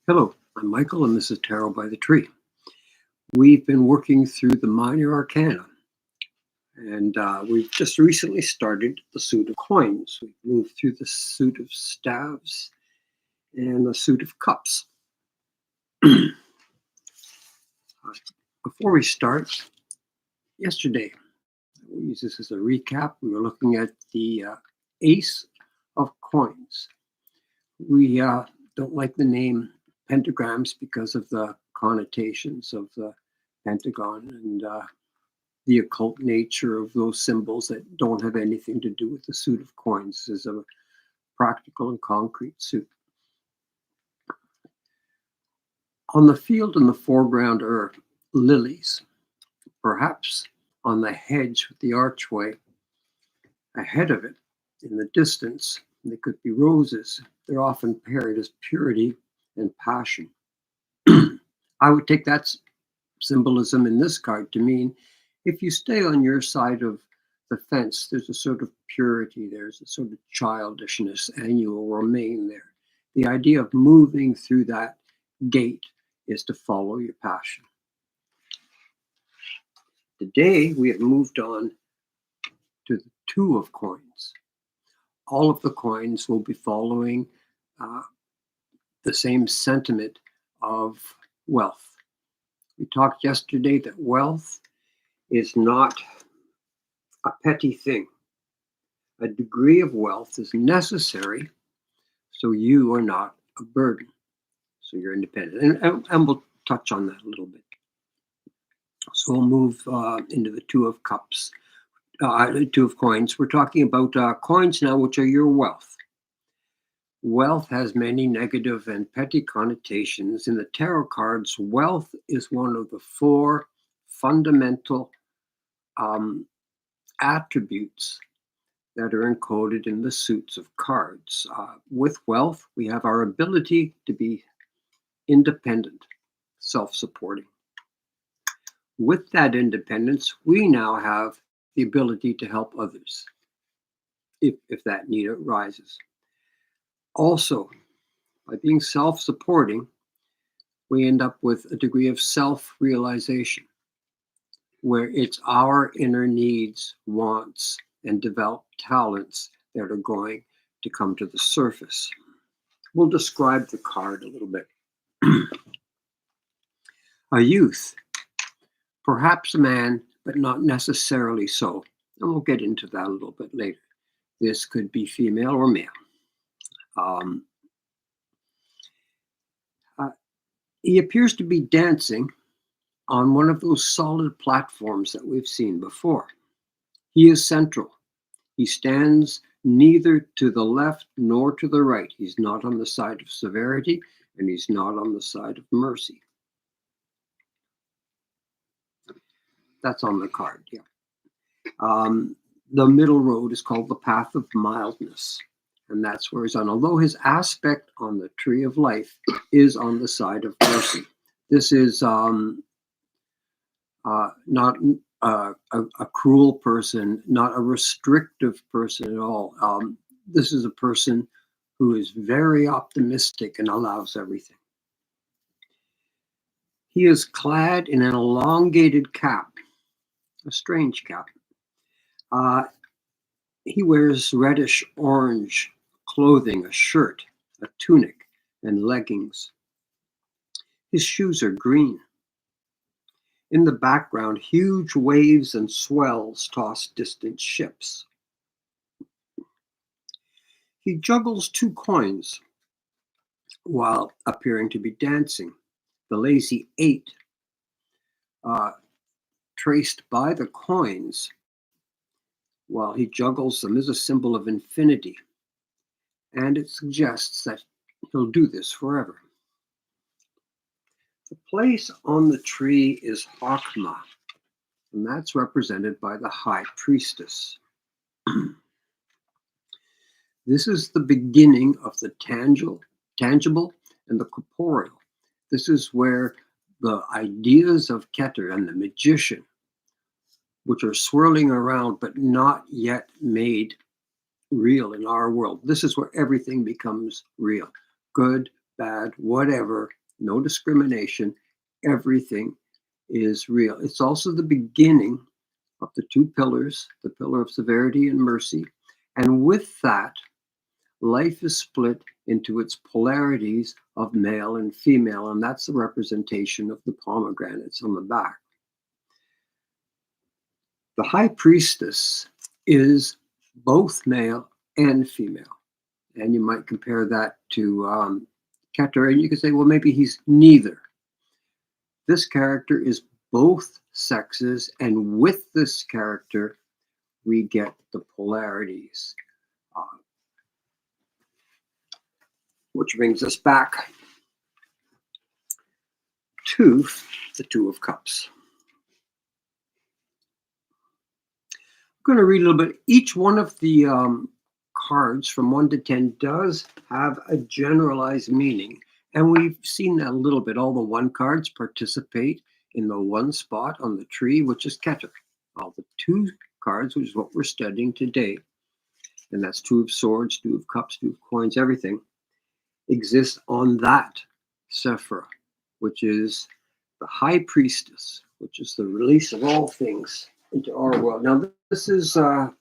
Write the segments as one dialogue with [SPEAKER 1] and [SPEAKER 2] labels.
[SPEAKER 1] Hello, I'm Michael, and this is Tarot by the Tree. We've been working through the minor arcana, and we've just recently started the suit of coins. We've moved through the suit of staves and the suit of cups. Before we start, yesterday, we'll use this as a recap. We were looking at the Ace of Coins. We don't like the name pentagrams because of the connotations of the pentagon and the occult nature of those symbols that don't have anything to do with the suit of coins. This is a practical and concrete suit. On the field in the foreground are lilies, perhaps on the hedge with the archway. Ahead of it, in the distance, they could be roses. They're often paired as purity and passion. I would take that symbolism in this card to mean if you stay on your side of the fence, there's a sort of purity, there's a sort of childishness, and you will remain there. The idea of moving through that gate is to follow your passion. Today, we have moved on to the Two of Coins. All of the coins will be following the same sentiment of wealth. We talked yesterday that wealth is not a petty thing. A degree of wealth is necessary so you are not a burden, so you're independent. And we'll touch on that a little bit. So we'll move into the Two of Cups, Two of Coins. We're talking about coins now, which are your wealth. Wealth has many negative and petty connotations. In the tarot cards, wealth is one of the four fundamental attributes that are encoded in the suits of cards. With wealth, we have our ability to be independent, self-supporting. With that independence, we now have the ability to help others if that need arises. Also, by being self-supporting, we end up with a degree of self-realization, where it's our inner needs, wants, and developed talents that are going to come to the surface. We'll describe the card a little bit. A youth, perhaps a man, but not necessarily so. And we'll get into that a little bit later. This could be female or male. He appears to be dancing on one of those solid platforms that we've seen before. He is central. He stands neither to the left nor to the right. He's not on the side of severity, and he's not on the side of mercy. That's on the card, yeah. The middle road is called the path of mildness, and that's where he's on. Although his aspect on the tree of life is on the side of mercy. This is not a cruel person, not a restrictive person at all. This is a person who is very optimistic and allows everything. He is clad in an elongated cap, a strange cap. He wears reddish orange clothing, a shirt, a tunic, and leggings. His shoes are green. In the background, huge waves and swells toss distant ships. He juggles two coins while appearing to be dancing. The lazy 8, traced by the coins while he juggles them, is a symbol of infinity. And it suggests that he'll do this forever. The place on the tree is Hakma, and that's represented by the High Priestess. This is the beginning of the tangible and the corporeal. This is where the ideas of Keter and the magician, which are swirling around but not yet made real in our world. This is where everything becomes real. Good, bad, whatever, no discrimination. Everything is real. It's also the beginning of the two pillars, the pillar of severity and mercy. And with that, life is split into its polarities of male and female, and that's the representation of the pomegranates on the back. The high priestess is both male and female. And you might compare that to Keter, and you could say, well, maybe he's neither. This character is both sexes, and with this character, we get the polarities. Which brings us back to the Two of Cups. I'm going to read a little bit. Each one of the cards from 1 to 10 does have a generalized meaning. And we've seen that a little bit. All the 1 cards participate in the 1 spot on the tree, which is Keter. All the 2 cards, which is what we're studying today, and that's 2 of Swords, 2 of Cups, 2 of Coins, everything, exists on that Sephira, which is the High Priestess, which is the release of all things into our world. Now, this is the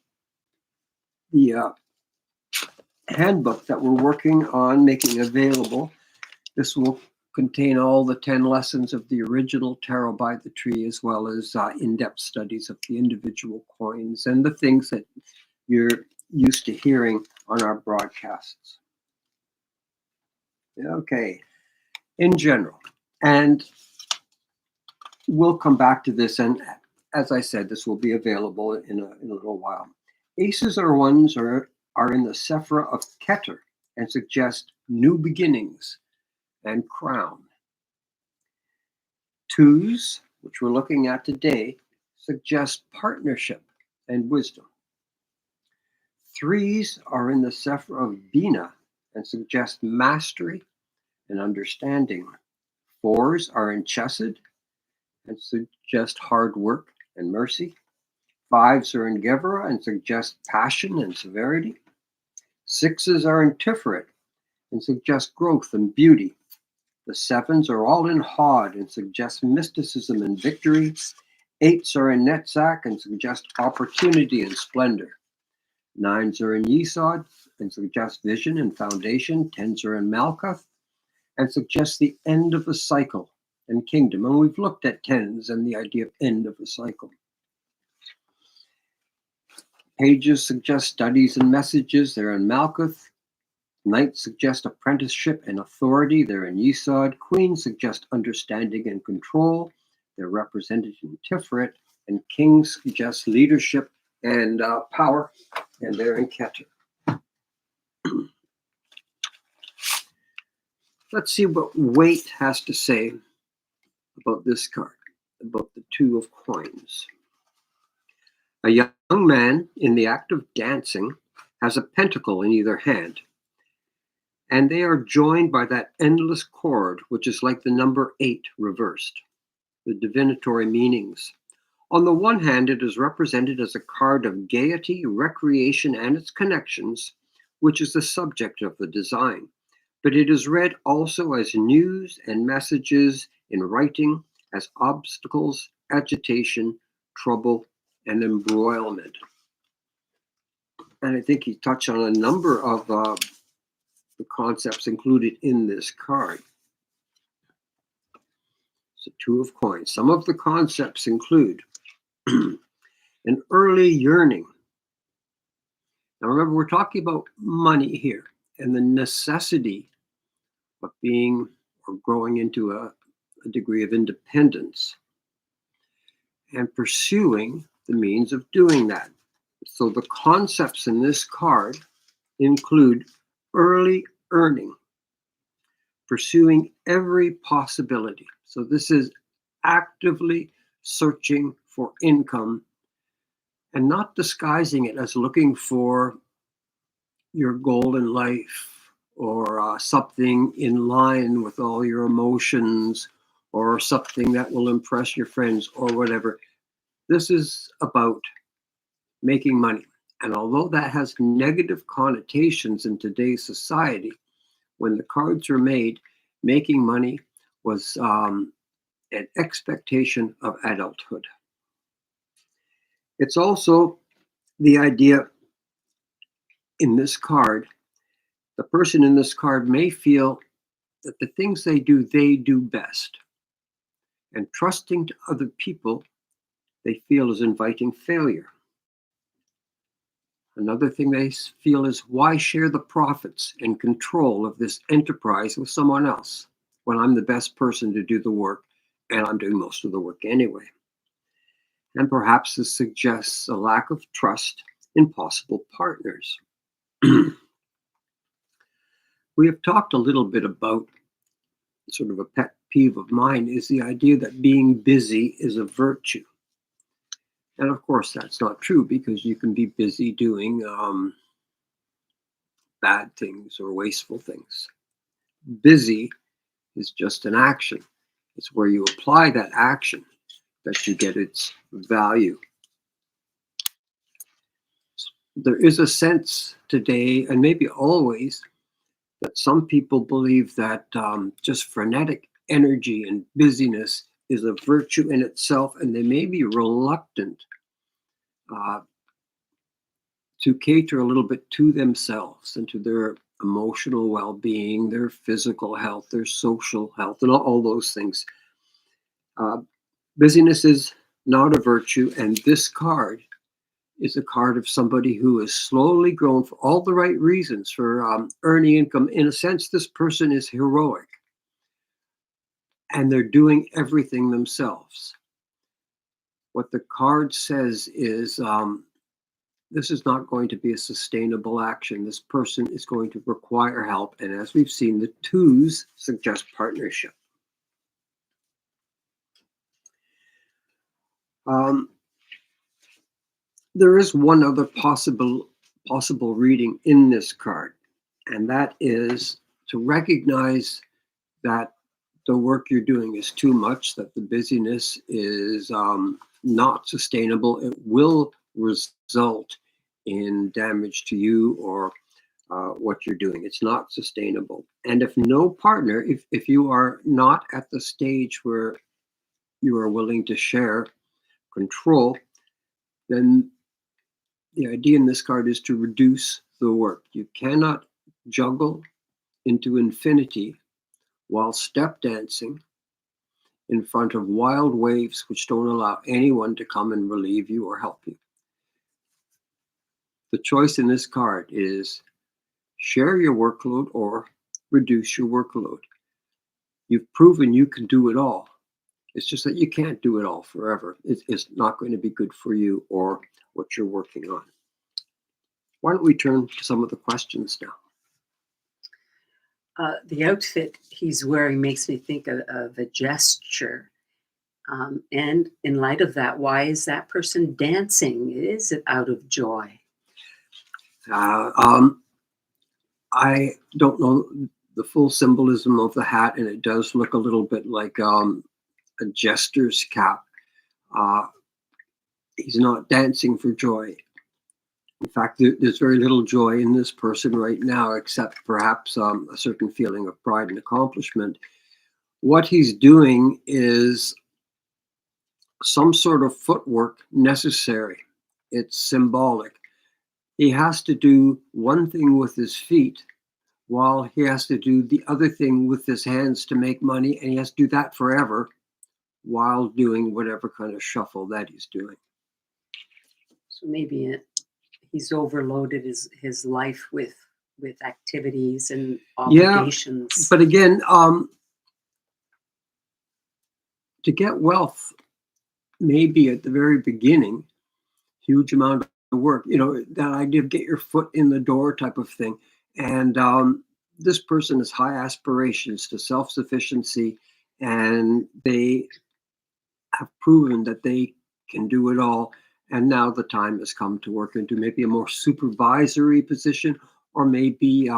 [SPEAKER 1] handbook that we're working on making available. This will contain all the 10 lessons of the original Tarot by the Tree, as well as in-depth studies of the individual coins and the things that you're used to hearing on our broadcasts. Okay, in general, and we'll come back to this, and as I said, this will be available in a little while. Aces are ones are in the Sephira of Keter and suggest new beginnings and crown. 2s, which we're looking at today, suggest partnership and wisdom. 3s are in the Sephira of Bina and suggest mastery and understanding. 4s are in Chesed and suggest hard work and mercy. 5s are in Gevurah and suggest passion and severity. 6s are in Tiferet and suggest growth and beauty. The 7s are all in Hod and suggest mysticism and victory. 8s are in Netzach and suggest opportunity and splendor. 9s are in Yesod and suggest vision and foundation. 10s are in Malkuth and suggest the end of a cycle and kingdom. And we've looked at 10s and the idea of end of a cycle. Pages suggest studies and messages. They're in Malkuth. Knights suggest apprenticeship and authority. They're in Yesod. Queens suggest understanding and control. They're represented in Tiferet. And kings suggest leadership and power. And they're in Keter. Let's see what Waite has to say about this card, about the 2 of Coins. A young man in the act of dancing has a pentacle in either hand, and they are joined by that endless cord, which is like the number 8 reversed, the divinatory meanings. On the one hand, it is represented as a card of gaiety, recreation, and its connections, which is the subject of the design. But it is read also as news and messages in writing, as obstacles, agitation, trouble, and embroilment. And I think he touched on a number of the concepts included in this card. It's a 2 of Coins. Some of the concepts include an early yearning. Now remember, we're talking about money here and the necessity of being or growing into a degree of independence and pursuing the means of doing that. So the concepts in this card include early earning, pursuing every possibility. So this is actively searching for income and not disguising it as looking for your goal in life or something in line with all your emotions or something that will impress your friends or whatever. This is about making money. And although that has negative connotations in today's society, when the cards are made, making money was an expectation of adulthood. It's also the idea in this card, the person in this card may feel that the things they do best. And trusting to other people, they feel is inviting failure. Another thing they feel is, why share the profits and control of this enterprise with someone else when I'm the best person to do the work and I'm doing most of the work anyway? And perhaps this suggests a lack of trust in possible partners. We have talked a little bit about sort of a pet peeve of mine is the idea that being busy is a virtue. And of course, that's not true, because you can be busy doing bad things or wasteful things. Busy is just an action. It's where you apply that action that you get its value. There is a sense today, and maybe always, that some people believe that just frenetic energy and busyness is a virtue in itself, and they may be reluctant to cater a little bit to themselves and to their emotional well-being, their physical health, their social health, and all those things. Busyness is not a virtue, and this card is a card of somebody who has slowly grown for all the right reasons for earning income. In a sense, this person is heroic, and they're doing everything themselves. What the card says is, this is not going to be a sustainable action. This person is going to require help. And as we've seen, the twos suggest partnership. There is one other possible reading in this card, and that is to recognize that the work you're doing is too much, that the busyness is not sustainable. It will result in damage to you or what you're doing. It's not sustainable. And if no partner, if you are not at the stage where you are willing to share control, then the idea in this card is to reduce the work. You cannot juggle into infinity while step dancing in front of wild waves which don't allow anyone to come and relieve you or help you. The choice in this card is share your workload or reduce your workload. You've proven you can do it all. It's just that you can't do it all forever. It's not going to be good for you or what you're working on. Why don't we turn to some of the questions now?
[SPEAKER 2] The outfit he's wearing makes me think of a gesture. And in light of that, why is that person dancing? Is it out of joy?
[SPEAKER 1] I don't know the full symbolism of the hat, and it does look a little bit like a jester's cap. He's not dancing for joy. In fact, there's very little joy in this person right now, except perhaps a certain feeling of pride and accomplishment. What he's doing is some sort of footwork necessary. It's symbolic. He has to do one thing with his feet while he has to do the other thing with his hands to make money, and he has to do that forever while doing whatever kind of shuffle that he's doing.
[SPEAKER 2] So maybe he's overloaded his life with activities and obligations.
[SPEAKER 1] Yeah, but again, to get wealth, maybe at the very beginning, huge amount of work. You know, that idea of get your foot in the door type of thing. And this person has high aspirations to self-sufficiency, and they have proven that they can do it all. And now the time has come to work into maybe a more supervisory position, or maybe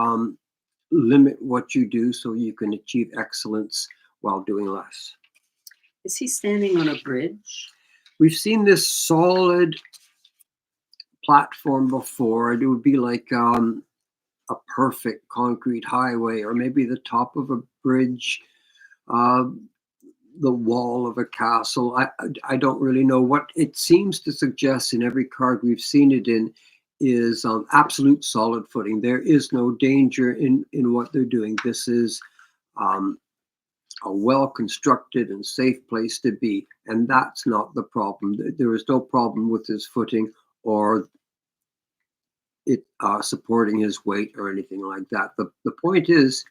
[SPEAKER 1] limit what you do so you can achieve excellence while doing less.
[SPEAKER 2] Is he standing on a bridge?
[SPEAKER 1] We've seen this solid platform before. It would be like a perfect concrete highway, or maybe the top of a bridge, uh, the wall of a castle. I don't really know. What it seems to suggest in every card we've seen it in is absolute solid footing. There is no danger in what they're doing. This is um, a well-constructed and safe place to be, and that's not the problem. There is no problem with his footing or it supporting his weight or anything like that. The point is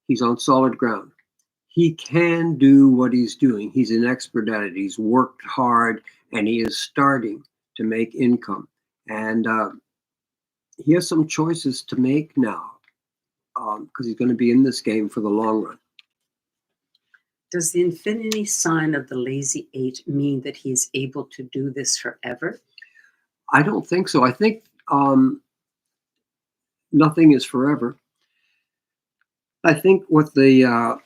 [SPEAKER 1] he's on solid ground. He can do what he's doing. He's an expert at it. He's worked hard, and he is starting to make income. And he has some choices to make now because he's going to be in this game for the long run.
[SPEAKER 2] Does the infinity sign of the lazy 8 mean that he's able to do this forever?
[SPEAKER 1] I don't think so. I think nothing is forever. I think what the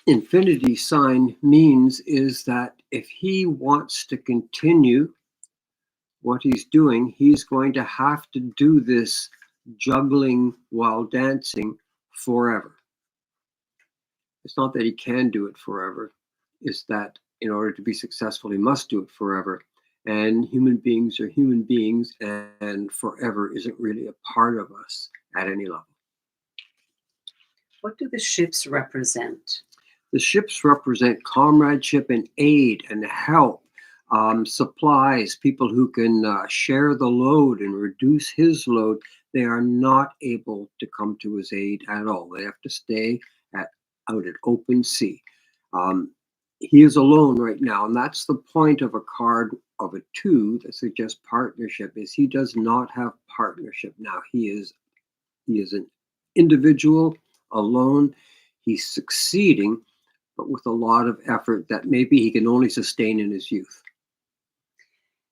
[SPEAKER 1] infinity sign means is that if he wants to continue what he's doing, he's going to have to do this juggling while dancing forever. It's not that he can do it forever, it's that in order to be successful, he must do it forever. And human beings are human beings, and forever isn't really a part of us at any level.
[SPEAKER 2] What do the ships represent?
[SPEAKER 1] The ships represent comradeship and aid and help, supplies, people who can share the load and reduce his load. They are not able to come to his aid at all. They have to stay out at open sea. He is alone right now, and that's the point of a card of a 2 that suggests partnership. Is he does not have partnership now. He is an individual alone. He's succeeding, but with a lot of effort that maybe he can only sustain in his youth.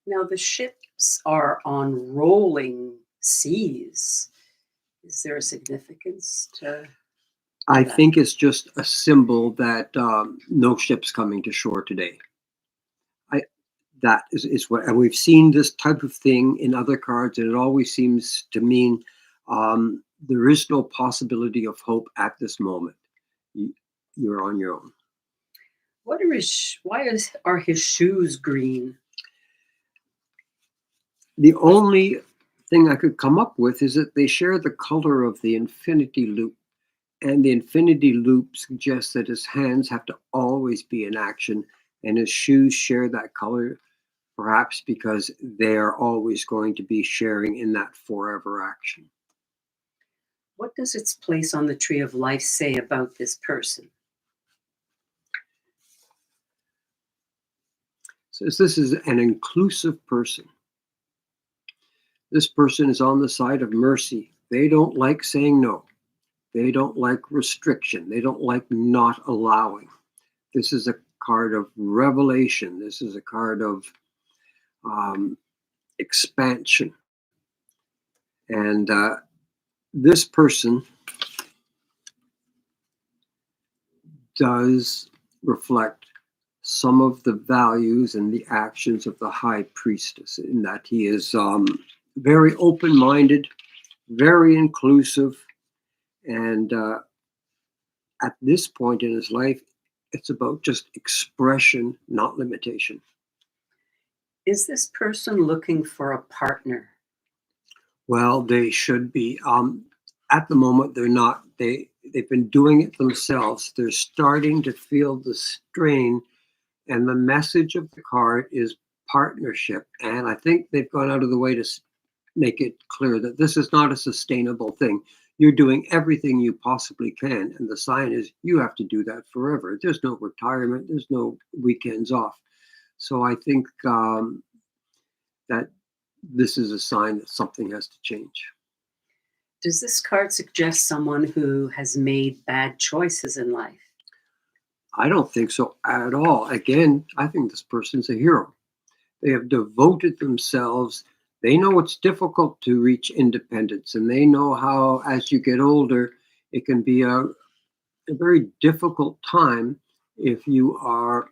[SPEAKER 2] Now, the ships are on rolling seas. Is there a significance to
[SPEAKER 1] I
[SPEAKER 2] that?
[SPEAKER 1] think it's just a symbol that no ship's coming to shore today. That is what, and we've seen this type of thing in other cards, and it always seems to mean there is no possibility of hope at this moment. You're on your own.
[SPEAKER 2] Why are his shoes green?
[SPEAKER 1] The only thing I could come up with is that they share the color of the infinity loop, and the infinity loop suggests that his hands have to always be in action, and his shoes share that color, perhaps because they're always going to be sharing in that forever action.
[SPEAKER 2] What does its place on the tree of life say about this person?
[SPEAKER 1] Says this is an inclusive person. This person is on the side of mercy. They don't like saying no. They don't like restriction. They don't like not allowing. This is a card of revelation. This is a card of expansion. And this person does reflect some of the values and the actions of the high priestess, in that he is very open-minded, very inclusive, and at this point in his life, it's about just expression, not limitation.
[SPEAKER 2] Is this person looking for a partner?
[SPEAKER 1] Well, they should be. At the moment, they're not. They've been doing it themselves. They're starting to feel the strain, and the message of the card is partnership. And I think they've gone out of the way to make it clear that this is not a sustainable thing. You're doing everything you possibly can, and the sign is you have to do that forever. There's no retirement. There's no weekends off. So I think that this is a sign that something has to change.
[SPEAKER 2] Does this card suggest someone who has made bad choices in life?
[SPEAKER 1] I don't think so at all. Again, I think this person's a hero. They have devoted themselves. They know it's difficult to reach independence, and they know how, as you get older, it can be a very difficult time if you are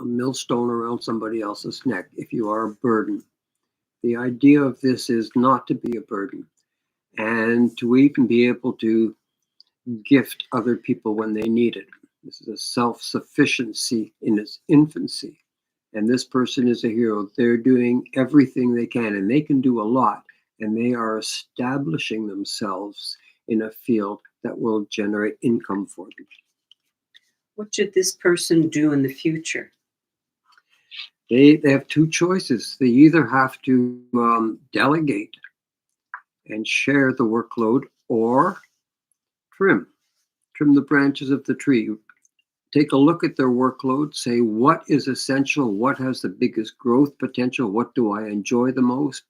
[SPEAKER 1] a millstone around somebody else's neck, if you are a burden. The idea of this is not to be a burden. and to even be able to gift other people when they need it. This is a self-sufficiency in its infancy. And this person is a hero. They're doing everything they can, and they can do a lot. And they are establishing themselves in a field that will generate income for them.
[SPEAKER 2] What should this person do in the future?
[SPEAKER 1] They have two choices. They either have to delegate and share the workload, or trim the branches of the tree. Take a look at their workload, say what is essential, what has the biggest growth potential, what do I enjoy the most,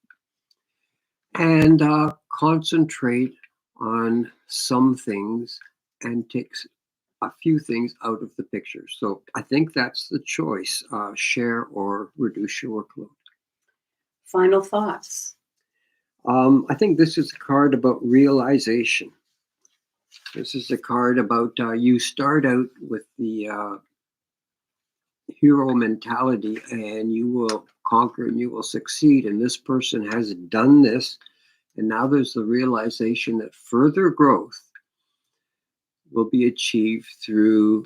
[SPEAKER 1] and concentrate on some things and take a few things out of the picture. So I think that's the choice, share or reduce your workload.
[SPEAKER 2] Final thoughts.
[SPEAKER 1] I think this is a card about realization. This is a card about you start out with the hero mentality, and you will conquer and you will succeed. And this person has done this. And now there's the realization that further growth will be achieved through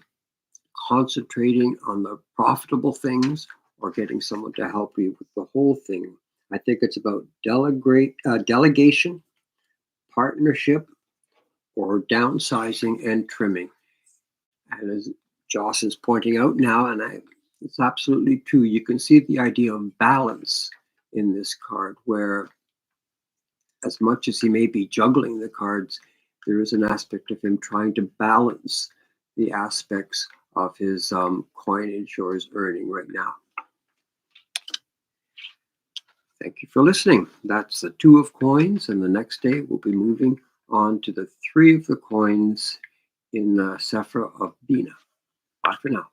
[SPEAKER 1] concentrating on the profitable things or getting someone to help you with the whole thing. I think it's about delegation, partnership, or downsizing and trimming. And as Joss is pointing out now, and it's absolutely true, you can see the idea of balance in this card, where as much as he may be juggling the cards, there is an aspect of him trying to balance the aspects of his coinage or his earning right now. Thank you for listening. That's the Two of Coins, and the next day we'll be moving on to the Three of the Coins in the Sephra of Bina. Bye for now.